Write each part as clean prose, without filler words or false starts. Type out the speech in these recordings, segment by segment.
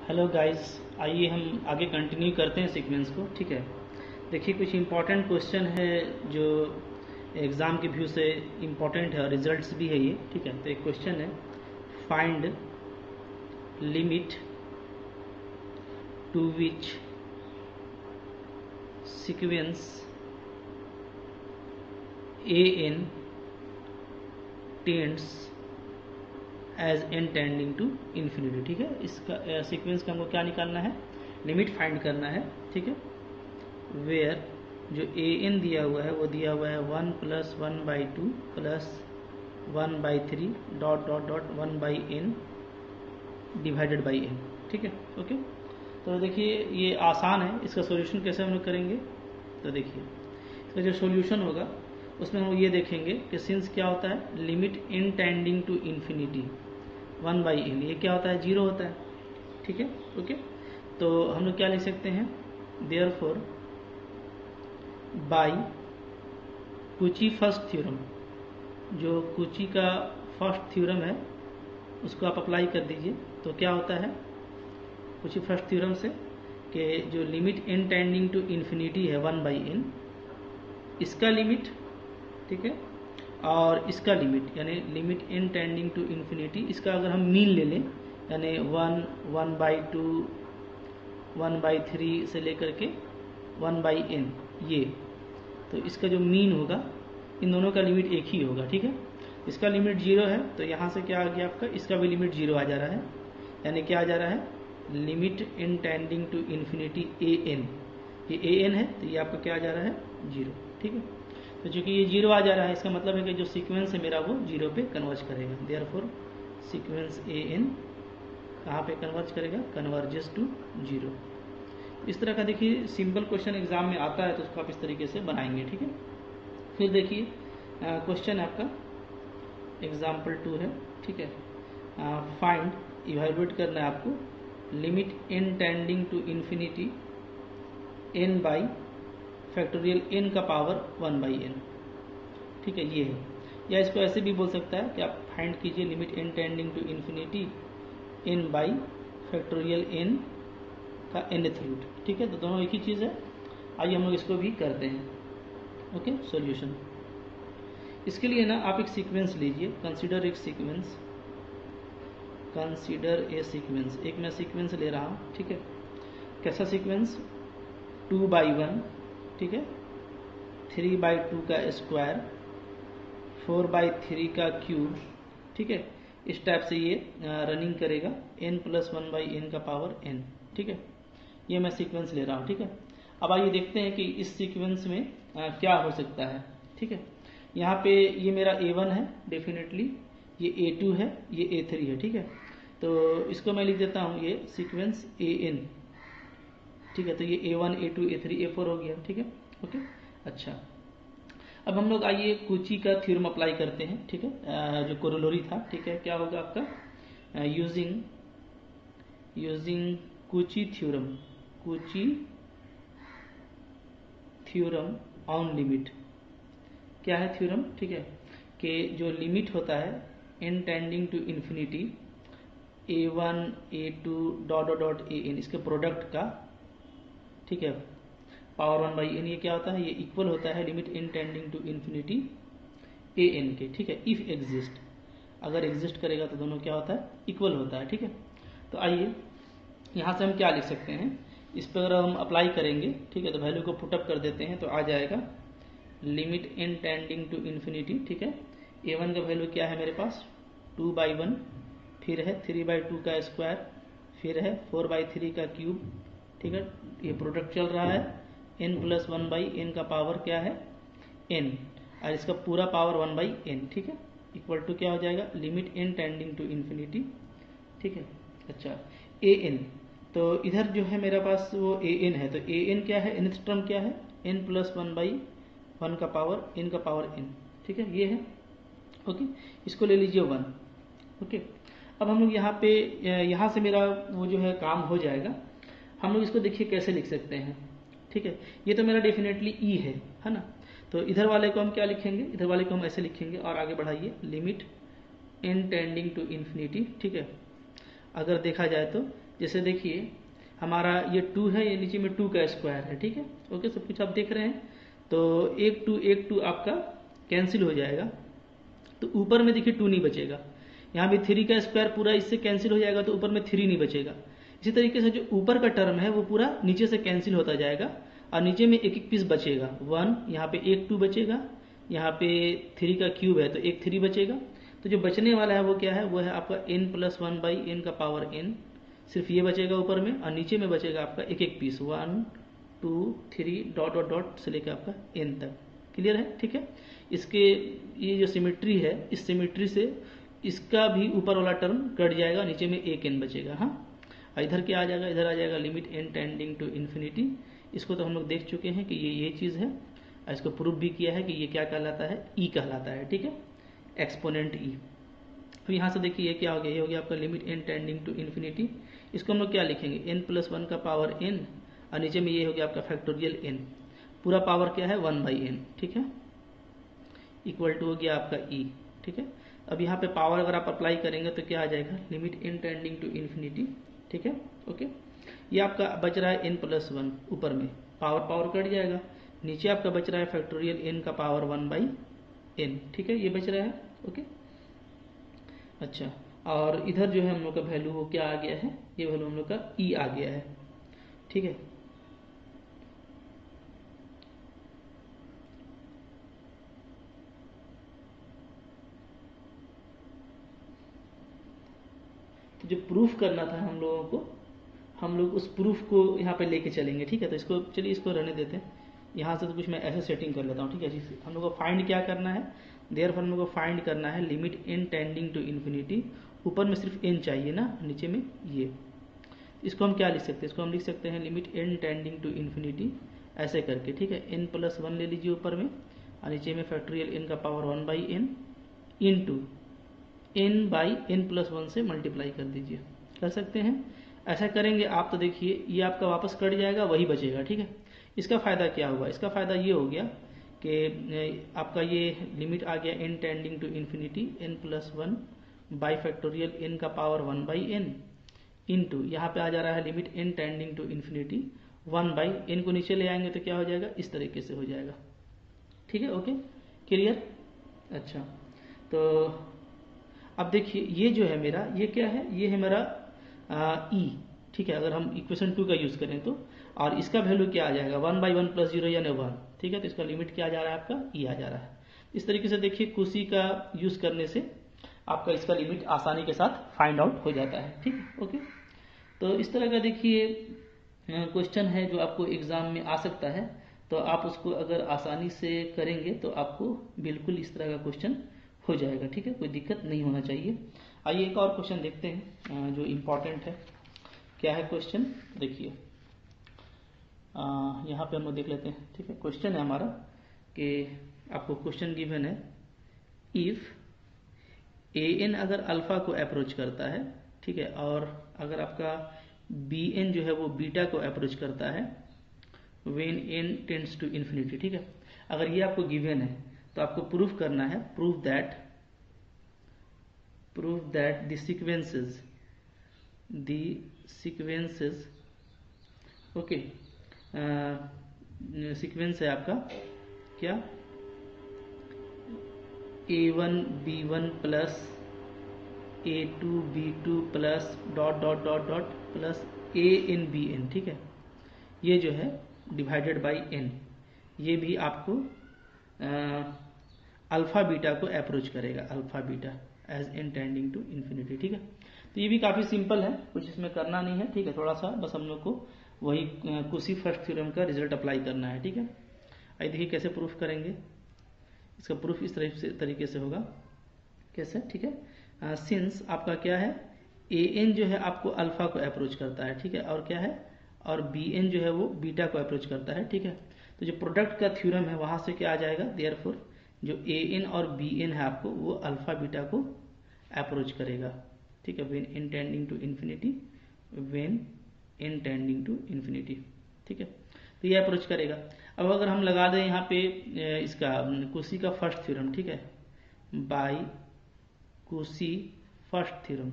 Hello guys, आइए हम आगे कंटिन्यू करते हैं सीक्वेंस को। ठीक है, देखिए कुछ इम्पोर्टेंट क्वेश्चन है जो एग्ज़ाम के व्यू से इम्पोर्टेंट है और रिजल्ट्स भी है ये। ठीक है, तो एक क्वेश्चन है, find limit to which sequence a n tends as n tending to infinity. ठीक है, इसका सीक्वेंस का हमको क्या निकालना है, लिमिट फाइंड करना है। ठीक है, वेयर जो ए एन दिया हुआ है वो दिया हुआ है 1 + 1/2 + 1/3 dot dot dot 1/n divided by n। ठीक है, ओके। तो देखिए ये आसान है, इसका सॉल्यूशन कैसे हम लोग करेंगे। तो देखिए इसका जो सॉल्यूशन होगा उसमें हम ये देखेंगे कि सिंस क्या होता है, limit n tending to infinity 1/n, ये क्या होता है, 0 होता है। ठीक है, ओके। तो हम लोग क्या लिख सकते हैं, therefore by Kuchi first theorem, जो कुची का फर्स्ट थ्योरम है उसको आप अप्लाई कर दीजिए। तो क्या होता है कुची फर्स्ट थ्योरम से कि जो limit n tending to infinity है 1/n, इसका लिमिट, ठीक है, और इसका लिमिट यानी limit n tending to infinity, इसका अगर हम मीन ले लें यानी 1, 1/2, 1/3 से लेकर के 1/n, ये तो इसका जो मीन होगा इन दोनों का लिमिट एक ही होगा। ठीक है, इसका लिमिट 0 है तो यहाँ से क्या आ गया आपका, इसका भी लिमिट 0 आ जा रहा है। यानी क्या आ जा रहा है, limit n tending to infinity a n, ये ए एन है तो ये आपका क्या आ जा रहा है, 0। ठीक है, तो चूंकि ये 0 आ जा रहा है इसका मतलब है कि जो सीक्वेंस है मेरा वो 0 पे कन्वर्ज करेगा। देयरफॉर सीक्वेंस ए एन कहाँ पे कन्वर्ज करेगा, कन्वर्जेस टू 0। इस तरह का देखिए सिंपल क्वेश्चन एग्जाम में आता है तो उसको आप इस तरीके से बनाएंगे। ठीक है, फिर देखिए क्वेश्चन आपका एग्जाम्पल 2 है। ठीक है, फाइंड, इवेलुएट करना है आपको limit n tending to infinity n by factorial n का पावर 1/n। ठीक है, ये है, या इसको ऐसे भी बोल सकता है कि आप फाइंड कीजिए limit n tending to infinity n by factorial n का nth रूट। ठीक है, तो दोनों एक ही चीज़ है। आइए हम लोग इसको भी करते हैं। ओके, सॉल्यूशन इसके लिए ना आप एक सीक्वेंस लीजिए, कंसीडर एक सीक्वेंस, कंसीडर ए सीक्वेंस, एक मैं सीक्वेंस ले रहा हूँ। ठीक है, कैसा सीक्वेंस, 2/1, ठीक है, 3/2 का स्क्वायर, 4/3 का क्यूब। ठीक है, इस टाइप से ये रनिंग करेगा, n + 1/n का पावर n। ठीक है, ये मैं सीक्वेंस ले रहा हूँ। ठीक है, अब आइए देखते हैं कि इस सीक्वेंस में क्या हो सकता है। ठीक है, यहाँ पे ये मेरा A1 है डेफिनेटली, ये A2 है, ये A3 है। ठीक है, तो इसको मैं लिख देता हूँ ये सीक्वेंस AN। ठीक है, तो ये A1, A2, A3, A4 हो गया। ठीक है, ओके। अच्छा, अब हम लोग आइए कुची का थ्योरम अप्लाई करते हैं। ठीक है, जो कोरोलरी था। ठीक है, क्या होगा आपका, using Kuchi theorem, Kuchi theorem on limit. क्या है थ्योरम, ठीक है, कि जो लिमिट होता है n tending to infinity A1, A2 dot dot dot AN, इसके प्रोडक्ट का, ठीक है, पावर 1/n, ये क्या होता है, ये इक्वल होता है limit n tending to infinity AN के। ठीक है, इफ एग्जिस्ट, अगर एग्जिस्ट करेगा तो दोनों क्या होता है, इक्वल होता है। ठीक है, तो आइए यहाँ से हम क्या लिख सकते हैं, इस पर अगर हम अप्लाई करेंगे, ठीक है, तो वैल्यू को पुटअप कर देते हैं तो आ जाएगा limit n tending to infinity. ठीक है, A1 का वैल्यू क्या है मेरे पास, 2/1, फिर है 3/2 का स्क्वायर, फिर है 4/3 का क्यूब। ठीक है, ये प्रोडक्ट चल रहा है, n + 1/n का पावर क्या है, n, और इसका पूरा पावर 1/n। ठीक है, इक्वल टू क्या हो जाएगा, limit n tending to infinity. ठीक है, अच्छा, AN, तो इधर जो है मेरे पास वो AN है, तो AN क्या है, nth टर्म क्या है, n + 1/1 का पावर n का पावर n। ठीक है, ये है, ओके, इसको ले लीजिए 1। ओके, अब हम लोग यहाँ पे, यहाँ से मेरा वो जो है काम हो जाएगा। हम लोग इसको देखिए कैसे लिख सकते हैं। ठीक है, ये तो मेरा डेफिनेटली E है ना, तो इधर वाले को हम क्या लिखेंगे, इधर वाले को हम ऐसे लिखेंगे, और आगे बढ़ाइए limit n tending to infinity. ठीक है, अगर देखा जाए तो जैसे देखिए हमारा ये 2 है, ये नीचे में 2 का स्क्वायर है, ठीक है। ओके, सब कुछ आप देख रहे हैं। तो एक 2 आपका कैंसिल हो जाएगा, तो ऊपर में देखिए 2 नहीं बचेगा। यहाँ भी 3 का स्क्वायर पूरा इससे कैंसिल हो जाएगा, तो ऊपर में 3 नहीं बचेगा। इसी तरीके से जो ऊपर का टर्म है वो पूरा नीचे से कैंसिल होता जाएगा और नीचे में एक एक पीस बचेगा। 1, यहाँ पे एक 2 बचेगा, यहाँ पे 3 का क्यूब है तो एक 3 बचेगा। तो जो बचने वाला है वो क्या है, वो है आपका n+1/n का पावर n। सिर्फ ये बचेगा ऊपर में, और नीचे में बचेगा आपका एक एक पीस 1 2 3 डॉट डॉट डॉट से लेकर आपका n तक। क्लियर है, ठीक है। इसके ये जो सिमेट्री है, इस सिमेट्री से इसका भी ऊपर वाला टर्म कट जाएगा, नीचे में एक n बचेगा। हाँ, इधर क्या आ जाएगा, इधर आ जाएगा limit n tending to infinity. इसको तो हम लोग देख चुके हैं कि ये चीज़ है, इसको प्रूफ भी किया है कि ये क्या कहलाता है, ई कहलाता है, ठीक है, एक्सपोनेंट ई। अब यहाँ से देखिए ये क्या हो गया, ये हो गया आपका limit n tending to infinity. इसको हम लोग क्या लिखेंगे, n+1 का पावर n, और नीचे में ये हो गया आपका फैक्टोरियल n। पूरा पावर क्या है 1/n, ठीक है, इक्वल टू हो गया आपका e, ठीक है। अब यहाँ पे पावर अगर आप अप्लाई करेंगे तो क्या आ जाएगा, limit n tending to infinity, ठीक है। ओके, ये आपका बच रहा है n+1, ऊपर में पावर कट जाएगा, नीचे आपका बच रहा है फैक्टोरियल n का पावर 1/n, ठीक है, ये बच रहा है। ओके, अच्छा, और इधर जो है हम लोग का वैल्यू वो क्या आ गया है, ये वैल्यू हम लोग का e आ गया है, ठीक है। तो जो प्रूफ करना था हम लोगों को, हम लोग उस प्रूफ को यहाँ पे लेके चलेंगे, ठीक है। तो इसको चलिए इसको रहने देते हैं, यहाँ से तो कुछ मैं ऐसे सेटिंग कर लेता हूँ, ठीक है। हम लोग को फाइंड क्या करना है, देयरफॉर हम लोग को फाइंड करना है limit n tending to infinity. ऊपर में सिर्फ n चाहिए ना, नीचे में ये, इसको हम क्या लिख सकते हैं, इसको हम लिख सकते हैं limit n tending to infinity, ऐसे करके, ठीक है। n+1 ले लीजिए ऊपर में, और नीचे में फैक्टोरियल n का पावर 1/n इंटू n/n+1 से मल्टीप्लाई कर दीजिए, कर सकते हैं। ऐसा करेंगे आप तो देखिए ये आपका वापस कट जाएगा, वही बचेगा, ठीक है। इसका फ़ायदा क्या हुआ, इसका फ़ायदा ये हो गया कि आपका ये लिमिट आ गया n tending to infinity n+1 by factorial n का पावर 1/n इंटू यहाँ पे आ जा रहा है limit n tending to infinity 1/n को नीचे ले आएंगे तो क्या हो जाएगा, इस तरीके से हो जाएगा, ठीक है। Okay, clear. अच्छा, तो अब देखिए ये जो है मेरा, ये क्या है, ये है मेरा e, ठीक है। अगर हम इक्वेशन 2 का यूज करें तो, और इसका वैल्यू क्या आ जाएगा 1/1 + 0 यानी 1, ठीक है। तो इसका लिमिट क्या आ जा रहा है आपका, e आ जा रहा है। इस तरीके से देखिए कुशी का यूज करने से आपका इसका लिमिट आसानी के साथ फाइंड आउट हो जाता है, ठीक है। ओके, तो इस तरह का देखिए क्वेश्चन है जो आपको एग्जाम में आ सकता है, तो आप उसको अगर आसानी से करेंगे तो आपको बिल्कुल इस तरह का क्वेश्चन हो जाएगा, ठीक है, कोई दिक्कत नहीं होना चाहिए। आइए एक और क्वेश्चन देखते हैं जो इम्पोर्टेंट है। क्या है क्वेश्चन, देखिए यहाँ पे हम लोग देख लेते हैं, ठीक है। क्वेश्चन है हमारा कि आपको क्वेश्चन गिवन है, इफ an अगर अल्फा को अप्रोच करता है, ठीक है, और अगर आपका bn जो है वो बीटा को अप्रोच करता है when n tends to infinity, ठीक है। अगर ये आपको गिवन है तो आपको प्रूफ करना है, proof that the sequences okay, sequence है आपका क्या, a1 b1 plus a2 b2 plus dot dot dot dot plus an bn, ठीक है। ये जो है डिवाइडेड बाई n, ये भी आपको अल्फा बीटा को अप्रोच करेगा, alpha beta as n tending to infinity, ठीक है। तो ये भी काफ़ी सिंपल है, कुछ इसमें करना नहीं है, ठीक है। थोड़ा सा बस हम लोग को वही कुशी फर्स्ट थ्योरम का रिजल्ट अप्लाई करना है, ठीक है। आइए देखिए कैसे प्रूफ करेंगे। इसका प्रूफ इस तरीके से होगा, कैसे, ठीक है। सिंस आपका क्या है, an जो है आपको अल्फा को अप्रोच करता है, ठीक है, और क्या है, और bn जो है वो बीटा को अप्रोच करता है, ठीक है। तो जो प्रोडक्ट का थ्योरम है वहां से क्या आ जाएगा, देयरफॉर जो an और bn है आपको वो अल्फा बीटा को अप्रोच करेगा, ठीक है, when n tending to infinity, when n tending to infinity, ठीक है। तो ये अप्रोच करेगा। अब अगर हम लगा दें यहाँ पे इसका कुशी का फर्स्ट थ्योरम, ठीक है, बाय कुशी फर्स्ट थ्योरम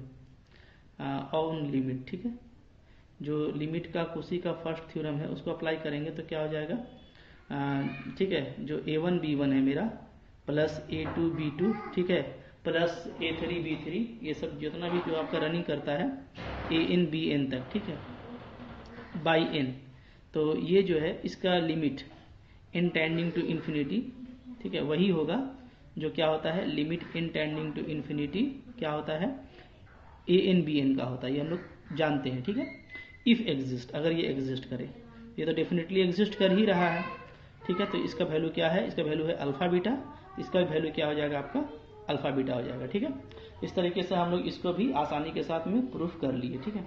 ऑन लिमिट, ठीक है, जो लिमिट का कुशी का फर्स्ट थ्योरम है उसको अप्लाई करेंगे तो क्या हो जाएगा, ठीक है, जो A1 B1 है मेरा प्लस A2 B2, ठीक है, प्लस A3 B3, ये सब जितना भी जो आपका रनिंग करता है AN BN तक, ठीक है, बाई n। तो ये जो है इसका limit n tending to infinity, ठीक है, वही होगा जो क्या होता है limit n tending to infinity क्या होता है AN BN का होता है, ये हम लोग जानते हैं, ठीक है। इफ एग्जिस्ट, अगर ये एग्जिस्ट करे, ये तो डेफिनेटली एग्जिस्ट कर ही रहा है, ठीक है, तो इसका वैल्यू क्या है, इसका वैल्यू है अल्फा बीटा, इसका वैल्यू क्या हो जाएगा आपका अल्फा बीटा हो जाएगा, ठीक है। इस तरीके से हम लोग इसको भी आसानी के साथ में प्रूफ कर लिए, ठीक है।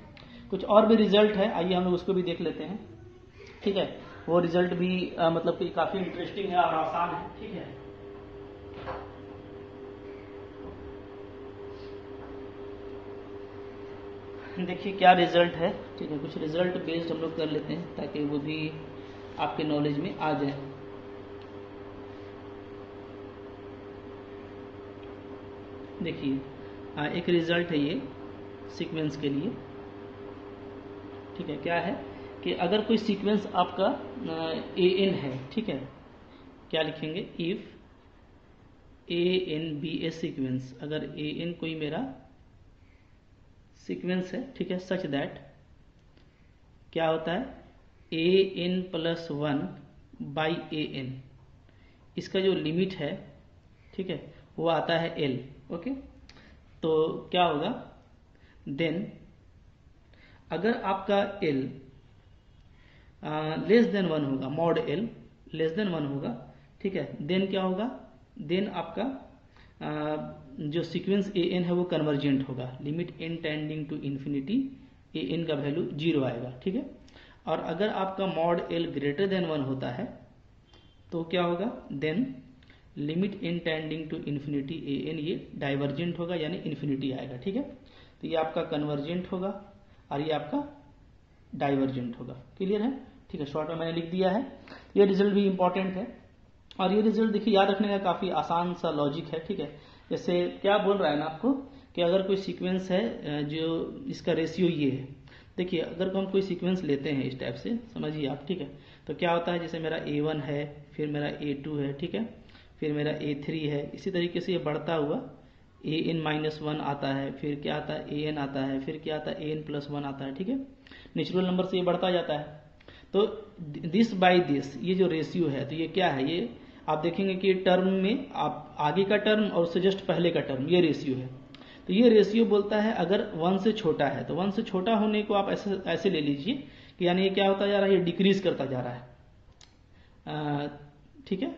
कुछ और भी रिजल्ट है, आइए हम लोग उसको भी देख लेते हैं, ठीक है। वो रिजल्ट भी मतलब कि काफी इंटरेस्टिंग है और आसान है, ठीक है। देखिए क्या रिजल्ट है, ठीक है, कुछ रिजल्ट बेस्ड हम लोग कर लेते हैं ताकि वो भी आपके नॉलेज में आ जाए। देखिए एक रिजल्ट है ये सीक्वेंस के लिए, ठीक है। क्या है कि अगर कोई सीक्वेंस आपका AN है, ठीक है, क्या लिखेंगे, if AN be a sequence, अगर AN कोई मेरा सीक्वेंस है, ठीक है, सच दैट क्या होता है AN प्लस 1 बाई AN, इसका जो लिमिट है, ठीक है, वो आता है L, ओके। तो क्या होगा देन, अगर आपका L लेस देन 1 होगा, मॉड L लेस देन 1 होगा, ठीक है, देन क्या होगा, देन आपका जो सीक्वेंस AN है वो कन्वर्जेंट होगा, limit n tending to infinity AN का वैल्यू 0 आएगा, ठीक है। और अगर आपका मॉड L ग्रेटर देन 1 होता है तो क्या होगा, then limit n tending to infinity AN ये डाइवर्जेंट होगा, यानी इन्फिनिटी आएगा, ठीक है। तो ये आपका कन्वर्जेंट होगा और ये आपका डाइवर्जेंट होगा, क्लियर है, ठीक है। शॉर्ट में मैंने लिख दिया है, ये रिजल्ट भी इंपॉर्टेंट है और ये रिजल्ट देखिए याद रखने का काफी आसान सा लॉजिक है, ठीक है। जैसे क्या बोल रहा है ना आपको कि अगर कोई सीक्वेंस है जो इसका रेशियो ये है, देखिए अगर हम कोई सीक्वेंस लेते हैं इस टाइप से, समझिए आप, ठीक है, तो क्या होता है, जैसे मेरा A1 है, फिर मेरा A2 है, ठीक है, फिर मेरा A3 है, इसी तरीके से ये बढ़ता हुआ AN-1 आता है, फिर क्या आता है AN आता है, फिर क्या आता है AN+1 आता है, ठीक है, नेचुरल नंबर से ये बढ़ता जाता है। तो दिस बाई दिस ये जो रेशियो है, तो ये क्या है, ये आप देखेंगे कि टर्म में आप आगे का टर्म और उससे जस्ट पहले का टर्म, ये रेशियो है। तो ये रेशियो बोलता है अगर 1 से छोटा है, तो 1 से छोटा होने को आप ऐसे ले लीजिए कि यानी ये क्या होता जा रहा है, ये डिक्रीज करता जा रहा है, ठीक है,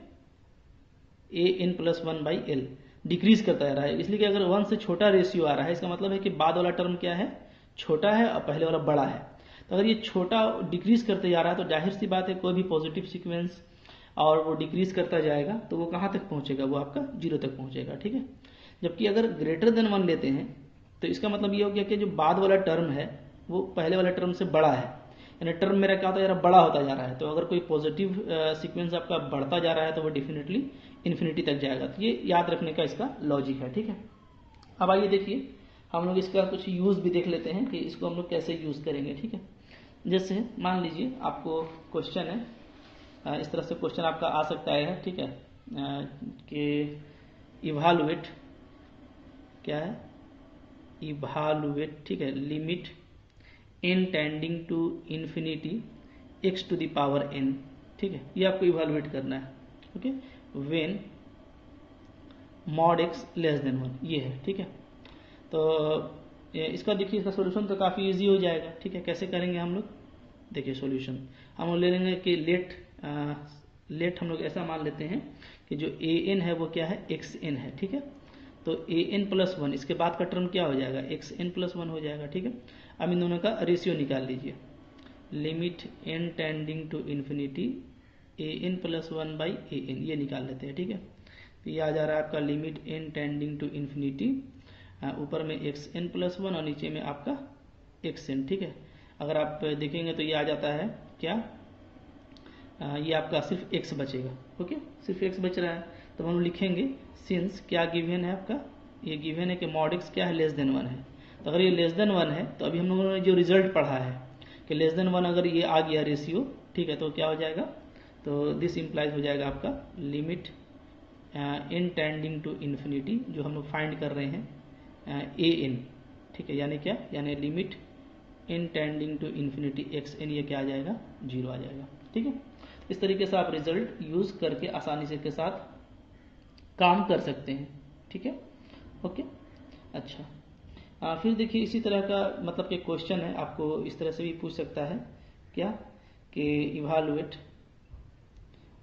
AN+1 बाई L डिक्रीज करता जा रहा है, इसलिए कि अगर 1 से छोटा रेशियो आ रहा है, इसका मतलब है कि बाद वाला टर्म क्या है, छोटा है और पहले वाला बड़ा है। तो अगर ये छोटा डिक्रीज करते जा रहा है तो जाहिर सी बात है कोई भी पॉजिटिव सीक्वेंस और वो डिक्रीज करता जाएगा तो वो कहाँ तक पहुंचेगा, वो आपका 0 तक पहुंचेगा, ठीक है। जबकि अगर ग्रेटर देन 1 लेते हैं तो इसका मतलब ये हो गया कि जो बाद वाला टर्म है वो पहले वाला टर्म से बड़ा है, यानी टर्म मेरा क्या होता जा रहा है, बड़ा होता जा रहा है। तो अगर कोई पॉजिटिव सीक्वेंस आपका बढ़ता जा रहा है तो वो डेफिनेटली इन्फिनिटी तक जाएगा। तो ये याद रखने का इसका लॉजिक है, ठीक है। अब आइए देखिए हम लोग इसका कुछ यूज भी देख लेते हैं कि इसको हम लोग कैसे यूज करेंगे, ठीक है। जैसे मान लीजिए आपको क्वेश्चन है, इस तरह से क्वेश्चन आपका आ सकता है, ठीक है, कि इवालुएट, क्या है, इवालुएट, ठीक है, limit n tending to infinity x to the power n, ठीक है, ये आपको इवालुएट करना है, okay, when mod x less than 1, ये है, ठीक है। तो इसका देखिए इसका सॉल्यूशन तो काफी इजी हो जाएगा, ठीक है। कैसे करेंगे हम लोग, देखिए सॉल्यूशन हम लोग ले लेंगे कि लेट हम लोग ऐसा मान लेते हैं कि जो AN है वो क्या है, XN है, ठीक है। तो AN+1 इसके बाद का टर्म क्या हो जाएगा, XN+1 हो जाएगा, ठीक है। अब इन दोनों का रेशियो निकाल लीजिए, limit n tending to infinity AN+1 by AN, ये निकाल लेते हैं, ठीक है। तो ये आ जा रहा है आपका limit n tending to infinity, ऊपर में XN+1 और नीचे में आपका XN, ठीक है। अगर आप देखेंगे तो ये आ जाता है क्या, ये आपका सिर्फ x बचेगा, ओके, सिर्फ x बच रहा है। तो हम लिखेंगे सिंस क्या गिवन है आपका, ये गिवन है कि मॉड x क्या है, लेस देन 1 है। तो अगर ये लेस देन 1 है तो अभी हम लोगों ने जो रिजल्ट पढ़ा है कि लेस देन 1 अगर ये आ गया रेशियो, ठीक है, तो क्या हो जाएगा, तो दिस इम्प्लाइज हो जाएगा आपका limit n tending to infinity, जो हम लोग फाइंड कर रहे हैं ए एन, ठीक है, यानी क्या, यानी limit n tending to infinity x n, ये क्या आ जाएगा, 0 आ जाएगा, ठीक है। इस तरीके से आप रिजल्ट यूज करके आसानी से के साथ काम कर सकते हैं, ठीक है, ओके। अच्छा, फिर देखिए इसी तरह का मतलब कि क्वेश्चन है, आपको इस तरह से भी पूछ सकता है क्या, कि इवालुएट,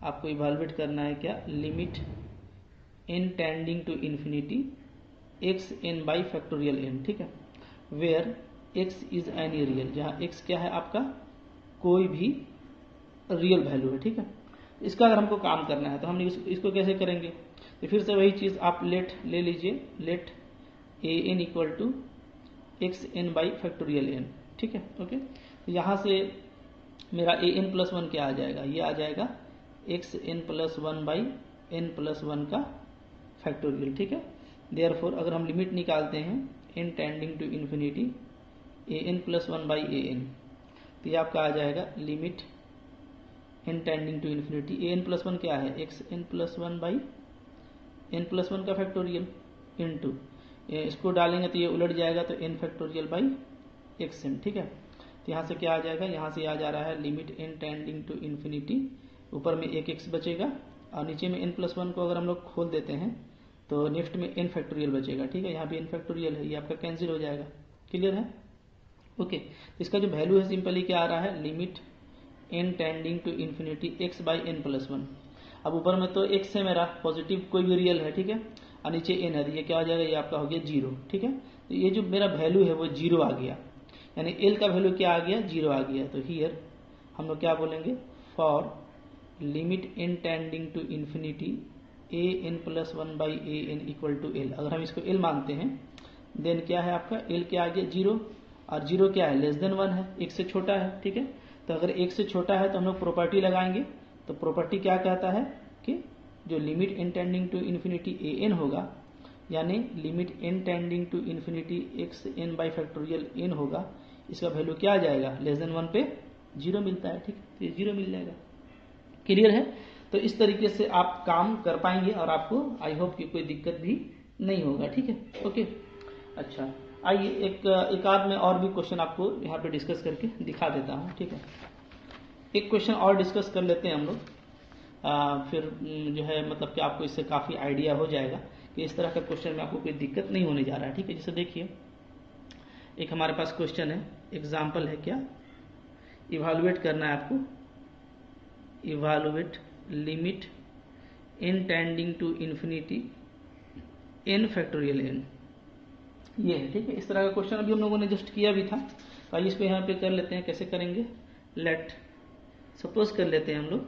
आपको इवालुएट करना है क्या, limit n tending to infinity x n by factorial n, ठीक है, where x is any real, जहां एक्स क्या है आपका, कोई भी रियल वैल्यू है, ठीक है। इसका अगर हमको काम करना है तो हम इसको कैसे करेंगे, तो फिर से वही चीज आप लेट ले लीजिए, let a n equal to x n by factorial n, ठीक है, ओके। तो यहां से मेरा ए एन प्लस 1 क्या आ जाएगा, ये आ जाएगा x n plus 1 by n plus 1 का फैक्टोरियल, ठीक है। देयरफॉर अगर हम लिमिट निकालते हैं n tending to infinity a n plus 1 by a n, तो ये आपका आ जाएगा limit n tending to infinity a n plus 1 क्या है, x n plus 1 by n plus 1 का फैक्टोरियल इनटू, इसको डालेंगे तो ये उलट जाएगा, तो n factorial by x n, ठीक है। तो यहाँ से क्या आ जाएगा, यहाँ से आ जा रहा है limit n tending to infinity, ऊपर में एक एक्स बचेगा और नीचे में एन प्लस 1 को अगर हम लोग खोल देते हैं तो नेक्स्ट में एन फैक्टोरियल बचेगा, ठीक है, यहाँ भी एन फैक्टोरियल है, ये आपका कैंसिल हो जाएगा, क्लियर है, ओके। तो इसका जो वैल्यू है सिंपली क्या आ रहा है, limit n tending to infinity x by n plus 1। अब ऊपर में तो एक्स है मेरा पॉजिटिव, कोई भी रियल है, ठीक है, और नीचे एन है, तो ये क्या हो जाएगा, ये आपका हो गया 0, ठीक है। तो ये जो मेरा वैल्यू है वो 0 आ गया, यानी एल का वैल्यू क्या आ गया, 0 आ गया। तो हियर हम लोग क्या बोलेंगे, for limit n tending to infinity a n plus 1 by a n equal to l, अगर हम इसको एल मानते हैं देन क्या है आपका, एल क्या आ गया 0, और 0 क्या है, लेस देन 1 है, 1 से छोटा है, ठीक है। तो अगर 1 से छोटा है तो हम लोग प्रॉपर्टी लगाएंगे, तो प्रॉपर्टी क्या कहता है कि जो limit n tending to infinity a n होगा, यानी limit n tending to infinity x n by factorial n होगा, इसका वैल्यू क्या आ जाएगा, लेस देन 1 पे 0 मिलता है, ठीक, तो ये 0 मिल जाएगा, क्लियर है। तो इस तरीके से आप काम कर पाएंगे और आपको आई होप कि कोई दिक्कत भी नहीं होगा, ठीक है, ओके। अच्छा, आइए एक आध में और भी क्वेश्चन आपको यहाँ पे डिस्कस करके दिखा देता हूँ, ठीक है। एक क्वेश्चन और डिस्कस कर लेते हैं हम लोग, फिर जो है मतलब कि आपको इससे काफी आइडिया हो जाएगा कि इस तरह का क्वेश्चन में आपको कोई दिक्कत नहीं होने जा रहा है, ठीक है। जैसे देखिए एक हमारे पास क्वेश्चन है, एग्जाम्पल है क्या, इवालुएट करना है आपको, evaluate limit n tending to infinity n factorial n, ये है, ठीक है। इस तरह का क्वेश्चन अभी हम लोगों ने जस्ट किया भी था, तो आइए इसको यहाँ पे कर लेते हैं, कैसे करेंगे, लेट सपोज कर लेते हैं हम लोग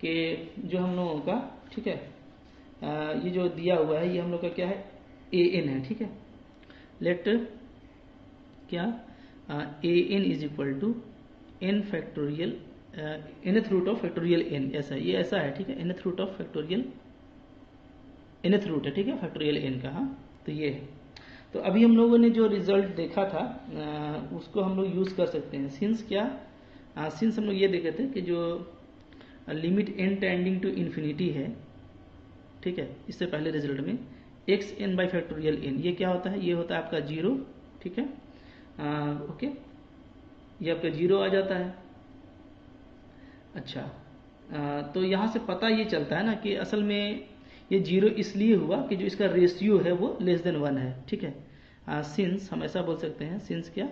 कि जो हम लोगों का, ठीक है, ये जो दिया हुआ है ये हम लोग का क्या है, ए एन है, ठीक है। लेट क्या a n is equal to n factorial nth root of factorial n, ऐसा है, ये ऐसा है, ठीक है, nth root of factorial, nth root है, ठीक है, फैक्टोरियल एन का, हाँ, तो ये है। तो अभी हम लोगों ने जो रिजल्ट देखा था उसको हम लोग यूज कर सकते हैं, सिंस क्या, सिंस हम लोग ये देखे थे कि जो limit n tending to infinity है, ठीक है, इससे पहले रिजल्ट में x n by factorial n, ये क्या होता है, ये होता है आपका 0, ठीक है, ओके, ये आपका 0 आ जाता है। अच्छा, तो यहाँ से पता ये चलता है ना कि असल में ये 0 इसलिए हुआ कि जो इसका रेशियो है वो लेस देन 1 है, ठीक है। सिंस हम ऐसा बोल सकते हैं, सिंस क्या,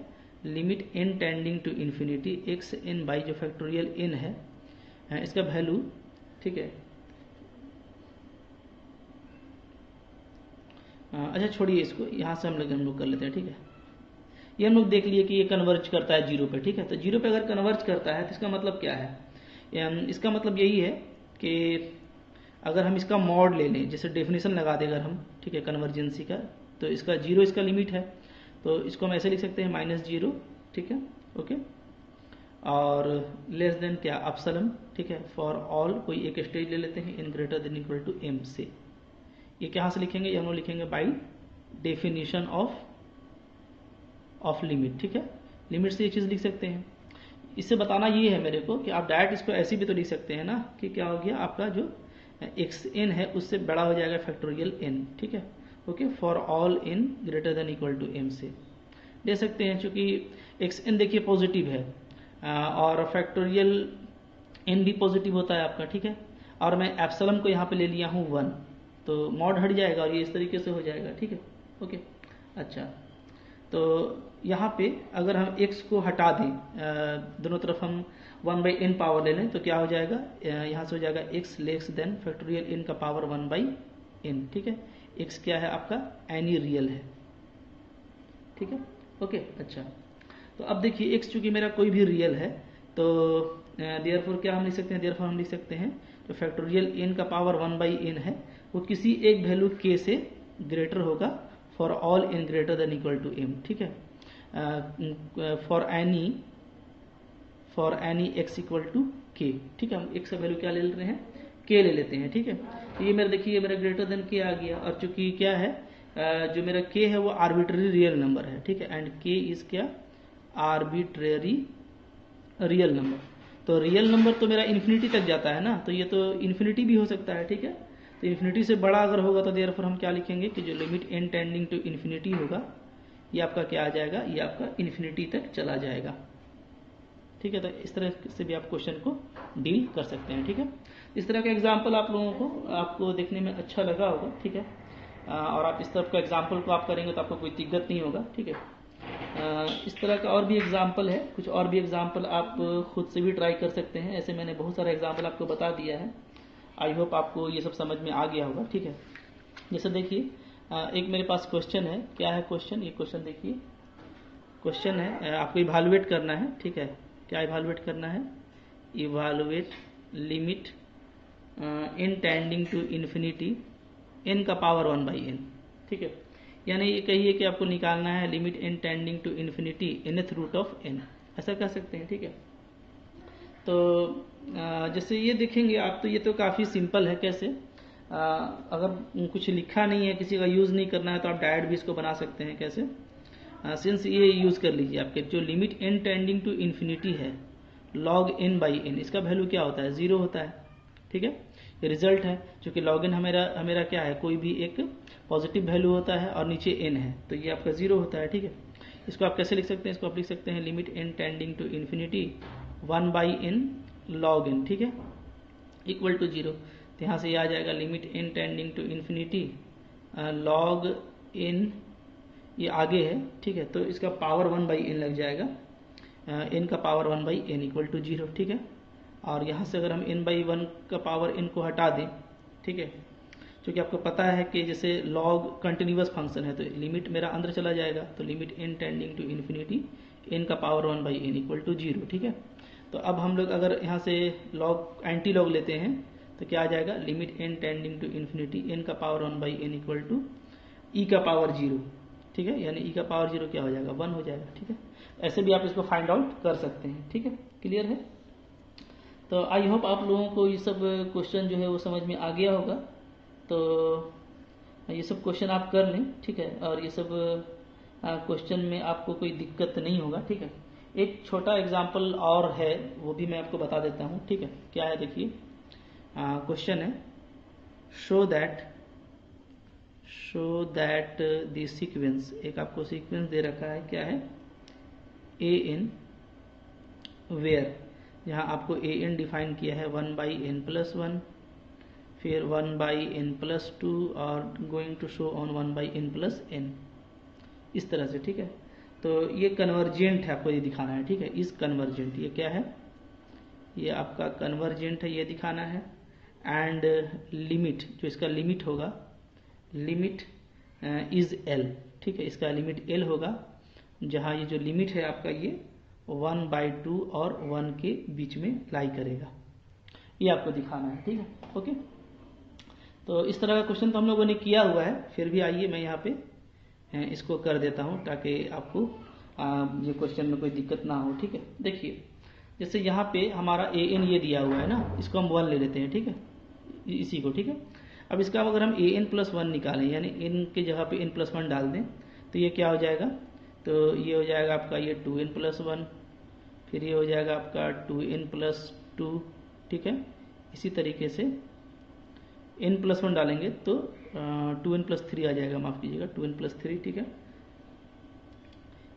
limit n tending to infinity x n by जो फैक्टोरियल एन है, इसका वैल्यू, ठीक है, अच्छा छोड़िए इसको, यहाँ से हम लोग कर लेते हैं, ठीक है। ये हम लोग देख लिए कि ये कन्वर्ज करता है 0 पे, ठीक है। तो 0 पे अगर कन्वर्ज करता है तो इसका मतलब क्या है, इसका मतलब यही है कि अगर हम इसका मॉड ले लें, जैसे डेफिनेशन लगा दें अगर हम, ठीक है, कन्वर्जेंसी का, तो इसका 0 इसका लिमिट है, तो इसको हम ऐसे लिख सकते हैं -0, ठीक है, ओके, और लेस देन क्या, अपसलन, ठीक है, फॉर ऑल, कोई एक स्टेज ले लेते हैं n greater than equal to m से, ये कहाँ से लिखेंगे, ये हम लोग लिखेंगे बाई डेफिनेशन ऑफ लिमिट, ठीक है, लिमिट से ये चीज लिख सकते हैं। इससे बताना ये है मेरे को कि आप डायरेक्ट इसको ऐसे भी तो लिख सकते हैं ना कि क्या हो गया आपका जो एक्स एन है उससे बड़ा हो जाएगा फैक्टोरियल एन, ठीक है। Okay, for all n greater than equal to m से ले सकते हैं, चूंकि एक्स एन देखिए पॉजिटिव है और फैक्टोरियल एन भी पॉजिटिव होता है आपका, ठीक है। और मैं एप्सिलॉन को यहाँ पे ले लिया हूँ 1, तो मॉड हट जाएगा और ये इस तरीके से हो जाएगा, ठीक है। ओके, अच्छा, तो यहाँ पे अगर हम x को हटा दें, दोनों तरफ हम 1/n पावर ले लें तो क्या हो जाएगा, यहाँ से हो जाएगा x less then factorial n का पावर 1/n, ठीक है। x क्या है आपका, एनी रियल है, ठीक है। ओके, अच्छा, तो अब देखिए x चूंकि मेरा कोई भी रियल है तो देयरफॉर क्या हम लिख सकते हैं, देयरफॉर हम लिख सकते हैं तो फैक्टोरियल n का पावर 1/n है वो किसी एक वैल्यू k से ग्रेटर होगा for all n greater than equal to m, ठीक है। For any x equal to k, ठीक है। हम x का वैल्यू क्या ले रहे हैं, k ले लेते हैं, ठीक है। तो ये मेरा देखिए मेरा ग्रेटर देन k आ गया, और चूंकि क्या है जो मेरा k है वो आर्बिट्ररी रियल नंबर है, ठीक है। एंड k इज क्या, आर्बिट्ररी रियल नंबर। तो रियल नंबर तो मेरा इन्फिनिटी तक जाता है ना, तो ये तो इन्फिनिटी भी हो सकता है, ठीक है। तो इन्फिनिटी से बड़ा अगर होगा तो देयरफॉर हम क्या लिखेंगे कि जो limit n tending to infinity होगा ये आपका क्या आ जाएगा, ये आपका इन्फिनिटी तक चला जाएगा, ठीक है। तो इस तरह से भी आप क्वेश्चन को डील कर सकते हैं, ठीक है। इस तरह का एग्जाम्पल आप लोगों को आपको देखने में अच्छा लगा होगा, ठीक है। और आप इस तरह का एग्जाम्पल को आप करेंगे तो आपको कोई दिक्कत नहीं होगा, ठीक है। इस तरह का और भी एग्जाम्पल है, कुछ और भी एग्जाम्पल आप खुद से भी ट्राई कर सकते हैं। ऐसे मैंने बहुत सारा एग्जाम्पल आपको बता दिया है, आई होप आपको ये सब समझ में आ गया होगा, ठीक है। जैसे देखिए एक मेरे पास क्वेश्चन है, क्या है क्वेश्चन, ये क्वेश्चन देखिए, क्वेश्चन है आपको इवैल्यूएट करना है, ठीक है। क्या इवैल्यूएट करना है, evaluate limit n tending to infinity n का पावर 1/n, ठीक है। यानी ये कहिए कि आपको निकालना है limit n tending to infinity nth root of n, ऐसा कह सकते हैं, ठीक है। तो जैसे ये देखेंगे आप तो ये तो काफ़ी सिंपल है, कैसे अगर कुछ लिखा नहीं है, किसी का यूज़ नहीं करना है तो आप डायरेक्ट भी इसको बना सकते हैं, कैसे, सिंस ये यूज़ कर लीजिए, आपके जो limit n tending to infinity है log n/n, इसका वैल्यू क्या होता है, 0 होता है, ठीक है। ये रिजल्ट है, क्योंकि log n हमेरा क्या है, कोई भी एक पॉजिटिव वैल्यू होता है और नीचे n है तो ये आपका 0 होता है, ठीक है। इसको आप कैसे लिख सकते हैं, इसको आप लिख सकते हैं limit n tending to infinity 1/n log n, ठीक है, इक्वल टू 0। तो यहाँ से ये आ जाएगा limit n tending to infinity log n, ये आगे है, ठीक है। तो इसका पावर 1/n लग जाएगा, n का पावर 1/n इक्वल टू 0, ठीक है। और यहाँ से अगर हम n/1 का पावर n को हटा दें, ठीक है, क्योंकि आपको पता है कि जैसे log कंटिन्यूअस फंक्शन है तो लिमिट मेरा अंदर चला जाएगा, तो limit n tending to infinity n का पावर 1/n इक्वल टू 0, ठीक है। तो अब हम लोग अगर यहाँ से log एंटी लॉग लेते हैं तो क्या आ जाएगा, limit n tending to infinity n का power 1/n equal to e का पावर 0, ठीक है। यानी e का पावर 0 क्या हो जाएगा, 1 हो जाएगा, ठीक है। ऐसे भी आप इसको फाइंड आउट कर सकते हैं, ठीक है, क्लियर है। तो आई होप आप लोगों को ये सब क्वेश्चन जो है वो समझ में आ गया होगा, तो ये सब क्वेश्चन आप कर लें, ठीक है। और ये सब क्वेश्चन में आपको कोई दिक्कत नहीं होगा, ठीक है। एक छोटा एग्जाम्पल और है वो भी मैं आपको बता देता हूँ, ठीक है। क्या है देखिए, क्वेश्चन है शो दैट द सीक्वेंस, एक आपको सीक्वेंस दे रखा है, क्या है, an वेयर, यहाँ आपको an डिफाइन किया है 1/n+1, फिर 1/n+2 और going to show on 1/n+n, इस तरह से, ठीक है। तो ये कन्वर्जेंट है, आपको ये दिखाना है, ठीक है। इस कन्वर्जेंट, ये क्या है, ये आपका कन्वर्जेंट है, ये दिखाना है। एंड लिमिट, जो इसका लिमिट होगा, लिमिट इज l, ठीक है, इसका लिमिट l होगा, जहाँ ये जो लिमिट है आपका ये 1/2 और 1 के बीच में लाई करेगा, ये आपको दिखाना है, ठीक है। ओके, तो इस तरह का क्वेश्चन तो हम लोगों ने किया हुआ है, फिर भी आइए मैं यहाँ पे इसको कर देता हूँ ताकि आपको ये क्वेश्चन में कोई दिक्कत ना हो, ठीक है। देखिए जैसे यहाँ पे हमारा an ये दिया हुआ है ना, इसको हम 1 ले लेते हैं, ठीक है, इसी को, ठीक है। अब इसका अगर हम an+1 निकालें, यानी n की जगह पे n+1 डाल दें तो ये क्या हो जाएगा, तो ये हो जाएगा आपका ये 2n+1 फिर ये हो जाएगा आपका 2n+2, ठीक है। इसी तरीके से n+1 डालेंगे तो 2n+3 आ जाएगा, माफ़ कीजिएगा 2n+3, ठीक है।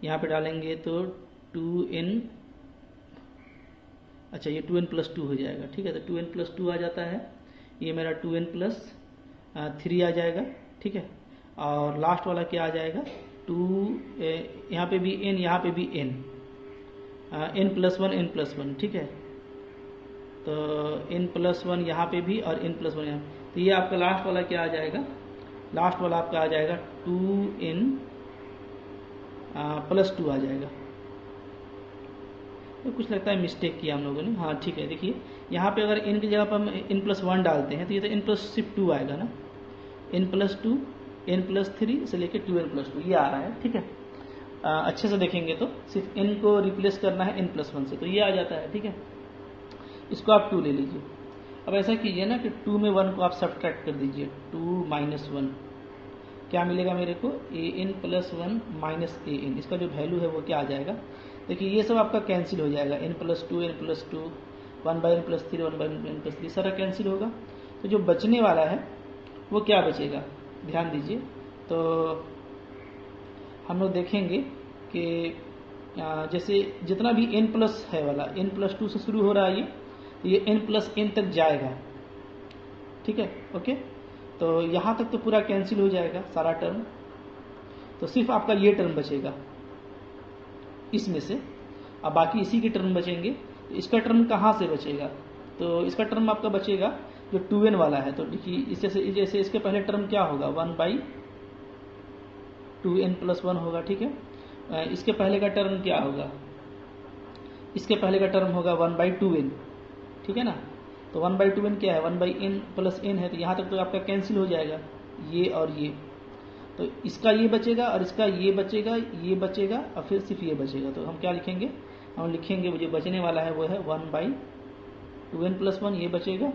यहाँ पे डालेंगे तो 2n, अच्छा ये 2n+2 हो जाएगा, ठीक है। तो 2n+2 आ जाता है, ये मेरा 2n+3 आ जाएगा, ठीक है। और लास्ट वाला क्या आ जाएगा 2, यहाँ पे भी n, यहाँ पे भी n, n+1 n+1, ठीक है। तो n+1 यहाँ पे भी और n+1 यहाँ, तो ये आपका लास्ट वाला क्या आ जाएगा, लास्ट वाला आपका आ जाएगा 2n+2 आ जाएगा। तो कुछ लगता है मिस्टेक किया हम लोगों ने, हाँ ठीक है। देखिए यहाँ पे अगर n की जगह पर हम n+1 डालते हैं तो ये तो n+2 आएगा ना, n+2 n+3 से लेके 2n+2 ये आ रहा है, ठीक है। अच्छे से देखेंगे तो सिर्फ n को रिप्लेस करना है n+1 से, तो ये आ जाता है, ठीक है। इसको आप 2 ले लीजिए। अब ऐसा कीजिए ना कि 2 में 1 को आप सब्ट्रैक्ट कर दीजिए, 2 - 1 क्या मिलेगा मेरे को, an+1 - an, इसका जो वैल्यू है वो क्या आ जाएगा। देखिए ये सब आपका कैंसिल हो जाएगा, n+2 n+2, 1/n+3 1/n+3 सारा कैंसिल होगा। तो जो बचने वाला है वो क्या बचेगा, ध्यान दीजिए। तो हम लोग देखेंगे कि जैसे जितना भी n+ है वाला, n+2 से शुरू हो रहा है ये n+n तक जाएगा, ठीक है, ओके। तो यहाँ तक तो पूरा कैंसिल हो जाएगा सारा टर्म, तो सिर्फ आपका ये टर्म बचेगा इसमें से। अब बाकी इसी के टर्म बचेंगे। तो इसका टर्म कहाँ से बचेगा, तो इसका टर्म आपका बचेगा जो 2n वाला है। तो देखिए जैसे इसके पहले टर्म क्या होगा, 1/2n+1 होगा, ठीक है। इसके पहले का टर्म क्या होगा, इसके पहले का टर्म होगा 1/2n, ठीक है ना। तो 1/2n क्या है, 1/n+n है, तो यहाँ तक तो आपका कैंसिल हो जाएगा ये और ये। तो इसका ये बचेगा और इसका ये बचेगा, ये बचेगा और फिर सिर्फ ये बचेगा। तो हम क्या लिखेंगे, हम लिखेंगे जो बचने वाला है वो है 1/2n+1, ये बचेगा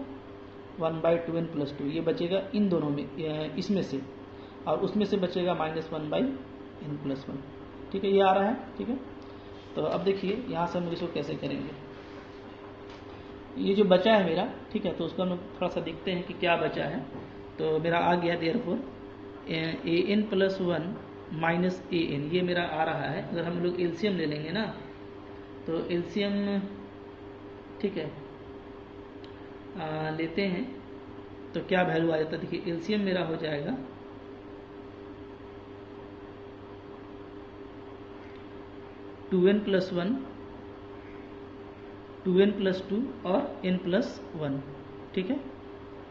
1/2n+2 ये बचेगा इन दोनों में, इसमें से, और उसमें से बचेगा -1/n+1, ठीक है। ये आ रहा है, ठीक है। तो अब देखिए यहाँ से हम इसको कैसे करेंगे, ये जो बचा है मेरा, ठीक है। तो उसको हम थोड़ा सा देखते हैं कि क्या बचा है। तो मेरा आ गया देयरफॉर an+1 - an, ये मेरा आ रहा है। अगर हम लोग एलसीएम ले लेंगे ना, तो एलसीएम, ठीक है, लेते हैं तो क्या वैल्यू आ जाता है। देखिए एलसीएम मेरा हो जाएगा 2n+1 2n+2 और n+1, ठीक है।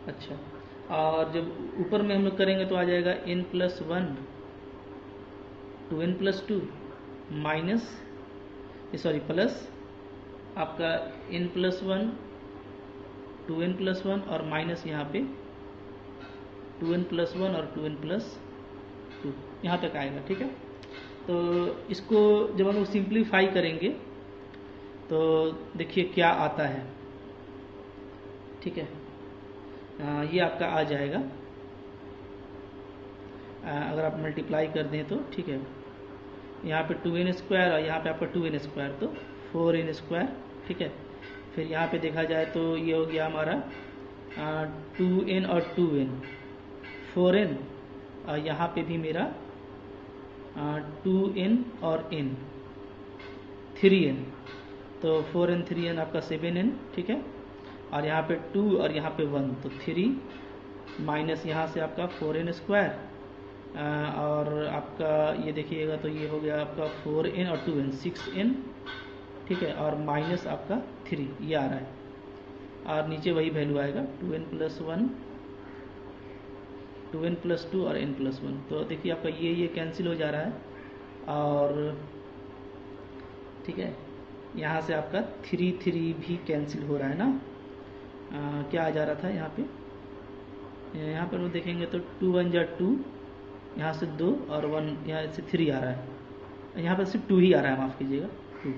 अच्छा, और जब ऊपर में हम लोग करेंगे तो आ जाएगा n+1 2n+2 minus, sorry plus आपका n+1 2n+1 और माइनस यहाँ पे 2n+1 और 2n+2 यहाँ तक आएगा, ठीक है। तो इसको जब हम लोग सिंप्लीफाई करेंगे तो देखिए क्या आता है, ठीक है। ये आपका आ जाएगा, अगर आप मल्टीप्लाई कर दें तो, ठीक है। यहाँ पे 2n² और यहाँ पे आपका 2n², तो 4n², ठीक है। फिर यहाँ पे देखा जाए तो ये हो गया हमारा 2n और 2n 4n, और यहाँ पे भी मेरा 2n और n 3n, तो 4n 3n आपका 7n, ठीक है। और यहाँ पे 2 और यहाँ पे 1, तो 3 माइनस यहाँ से आपका 4n², और आपका ये देखिएगा तो ये हो गया आपका 4n और 2n 6n, ठीक है। और माइनस आपका 3 ये आ रहा है, और नीचे वही वैल्यू आएगा 2n+1 2n+2 और n+1। तो देखिए आपका ये कैंसिल हो जा रहा है, और ठीक है, यहाँ से आपका 3 भी कैंसिल हो रहा है ना। क्या आ जा रहा था यहाँ पे हम देखेंगे तो 2 1 जा 2, यहाँ से 2 और 1 यहाँ से 3 आ रहा है, यहाँ पर सिर्फ 2 ही आ रहा है, माफ़ कीजिएगा 2।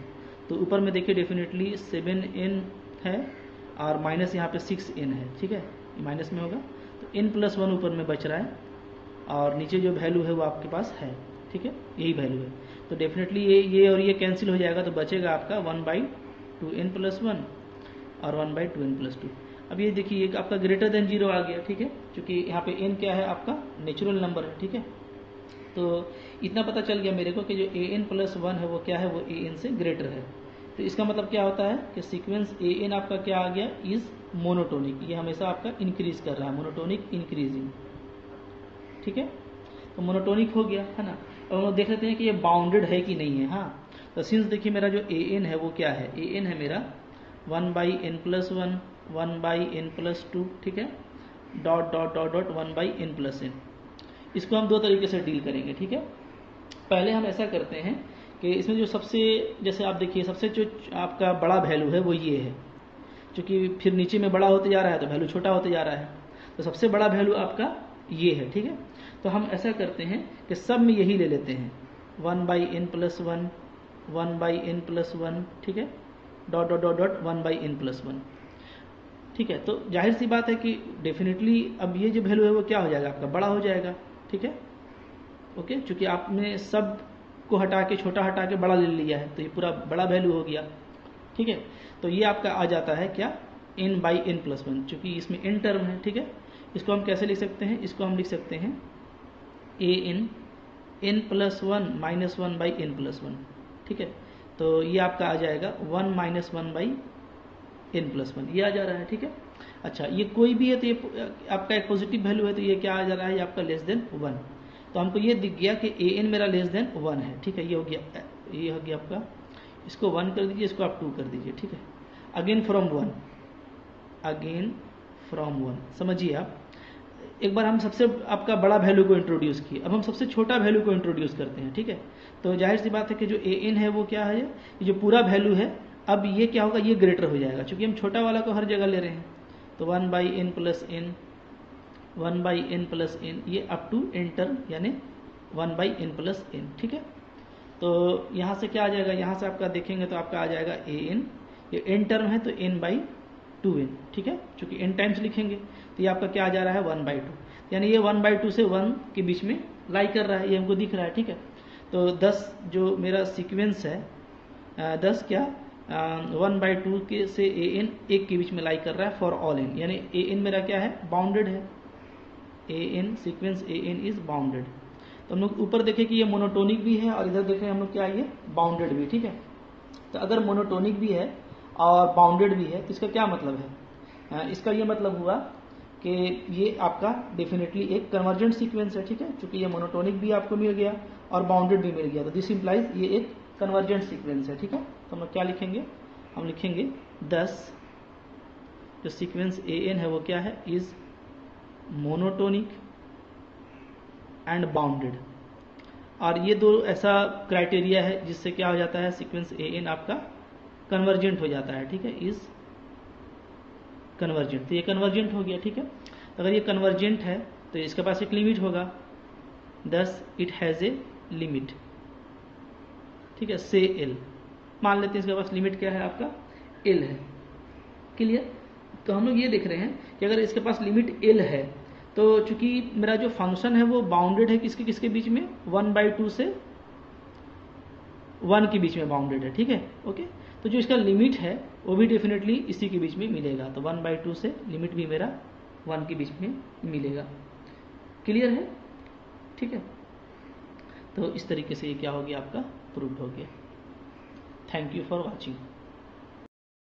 तो ऊपर में देखिए डेफिनेटली 7n है और माइनस यहाँ पे 6n है, ठीक है, माइनस में होगा। तो n+1 ऊपर में बच रहा है और नीचे जो वैल्यू है वो आपके पास है। ठीक है, यही वैल्यू है। तो डेफिनेटली ये और ये कैंसिल हो जाएगा, तो बचेगा आपका 1/2n+1 और 1/2n+2। अब ये देखिए ये आपका ग्रेटर देन 0 आ गया, ठीक है, क्योंकि यहाँ पे n क्या है आपका नेचुरल नंबर है, ठीक है। तो इतना पता चल गया मेरे को कि जो an+1 है वो क्या है, वो an से ग्रेटर है। तो इसका मतलब क्या होता है कि सीक्वेंस an आपका क्या आ गया, इज मोनोटोनिक, ये हमेशा आपका इंक्रीज कर रहा है, मोनोटोनिक इंक्रीजिंग, ठीक है। तो मोनोटोनिक हो गया है ना। और हम देख लेते हैं कि ये बाउंडेड है कि नहीं है। हाँ, तो सिंस देखिए मेरा जो an है वो क्या है, an है मेरा 1/n+1 1/n+2, ठीक है, dot dot dot dot 1/n+n। इसको हम दो तरीके से डील करेंगे, ठीक है। पहले हम ऐसा करते हैं कि इसमें जो सबसे, जैसे आप देखिए सबसे जो आपका बड़ा वैल्यू है वो ये है, क्योंकि फिर नीचे में बड़ा होते जा रहा है तो वैल्यू छोटा होते जा रहा है, तो सबसे बड़ा वैल्यू आपका ये है, ठीक है। तो हम ऐसा करते हैं कि सब में यही ले लेते हैं 1/n+1 1/n+1, ठीक है, dot dot dot dot 1/n+1, ठीक है। तो जाहिर सी बात है कि डेफिनेटली अब ये जो वैल्यू है वो क्या हो जाएगा आपका, बड़ा हो जाएगा, ठीक है, ओके, क्योंकि आपने सब को हटा के छोटा हटा के बड़ा ले लिया है, तो ये पूरा बड़ा वैल्यू हो गया, ठीक है। तो ये आपका आ जाता है क्या, n/n+1, चूंकि इसमें n टर्म है, ठीक है। इसको हम कैसे लिख सकते हैं, इसको हम लिख सकते हैं an n+1 -1/n+1, ठीक है। तो ये आपका आ जाएगा 1 - 1/n+1, ये आ जा रहा है, ठीक है। अच्छा, ये कोई भी है तो ये आपका एक पॉजिटिव वैल्यू है, तो ये क्या आ जा रहा है, ये आपका लेस देन 1। तो हमको ये दिख गया कि an मेरा लेस देन 1 है, ठीक है, ये हो गया आपका। इसको 1 कर दीजिए, इसको आप 2 कर दीजिए, ठीक है। अगेन फ्रॉम 1, समझिए आप। एक बार हम सबसे आपका बड़ा वैल्यू को इंट्रोड्यूस किए, अब हम सबसे छोटा वैल्यू को इंट्रोड्यूस करते हैं, ठीक है। तो जाहिर सी बात है कि जो an है वो क्या है, ये जो पूरा वैल्यू है, अब ये क्या होगा, ये ग्रेटर हो जाएगा, क्योंकि हम छोटा वाला को हर जगह ले रहे हैं। तो 1/n+n 1/n+n, ये अप टू n टर्म यानी 1/n+n, ठीक है। तो यहाँ से क्या आ जाएगा, यहाँ से आपका देखेंगे तो आपका आ जाएगा an, ये n टर्म है तो n/2n, ठीक है, चूंकि n टाइम्स लिखेंगे तो ये आपका क्या आ जा रहा है 1/2, यानी ये 1/2 से 1 के बीच में लाई कर रहा है, ये हमको दिख रहा है, ठीक है। तो 10 जो मेरा सीक्वेंस है 10 क्या 1/2 के से an 1 के बीच में लाई कर रहा है फॉर ऑल n, यानी an मेरा क्या है, बाउंडेड है, an sequence an is bounded. तो हम लोग ऊपर देखें कि ये मोनोटोनिक भी है और इधर देखें हम लोग क्या है, ये बाउंडेड भी, ठीक है। तो अगर मोनोटोनिक भी है और बाउंडेड भी है तो इसका क्या मतलब है, इसका ये मतलब हुआ कि ये आपका डेफिनेटली एक कन्वर्जेंट सीक्वेंस है, ठीक है, क्योंकि ये मोनोटोनिक भी आपको मिल गया और बाउंडेड भी मिल गया, तो दिस इंप्लाइज ये एक कन्वर्जेंट सीक्वेंस है, ठीक है। तो हम लोग क्या लिखेंगे, हम लिखेंगे 10 जो सीक्वेंस an है वो क्या है, इज मोनोटोनिक एंड बाउंडेड। और ये दो ऐसा क्राइटेरिया है जिससे क्या हो जाता है, सीक्वेंस an आपका कन्वर्जेंट हो जाता है, ठीक है, इज कन्वर्जेंट। तो ये कन्वर्जेंट हो गया, ठीक है। अगर ये कन्वर्जेंट है तो इसके पास एक लिमिट होगा, thus it has a limit, ठीक है, से l, मान लेते हैं इसके पास लिमिट क्या है आपका l है, क्लियर। तो हम लोग ये देख रहे हैं कि अगर इसके पास लिमिट l है तो चूंकि मेरा जो फंक्शन है वो बाउंडेड है किसके किसके बीच में, 1/2 से 1 के बीच में बाउंडेड है, ठीक है, ओके। तो जो इसका लिमिट है वो भी डेफिनेटली इसी के बीच में मिलेगा, तो 1/2 से लिमिट भी मेरा 1 के बीच में मिलेगा, क्लियर है, ठीक है। तो इस तरीके से ये क्या हो गया आपका प्रूव्ड हो गया। Thank you for watching.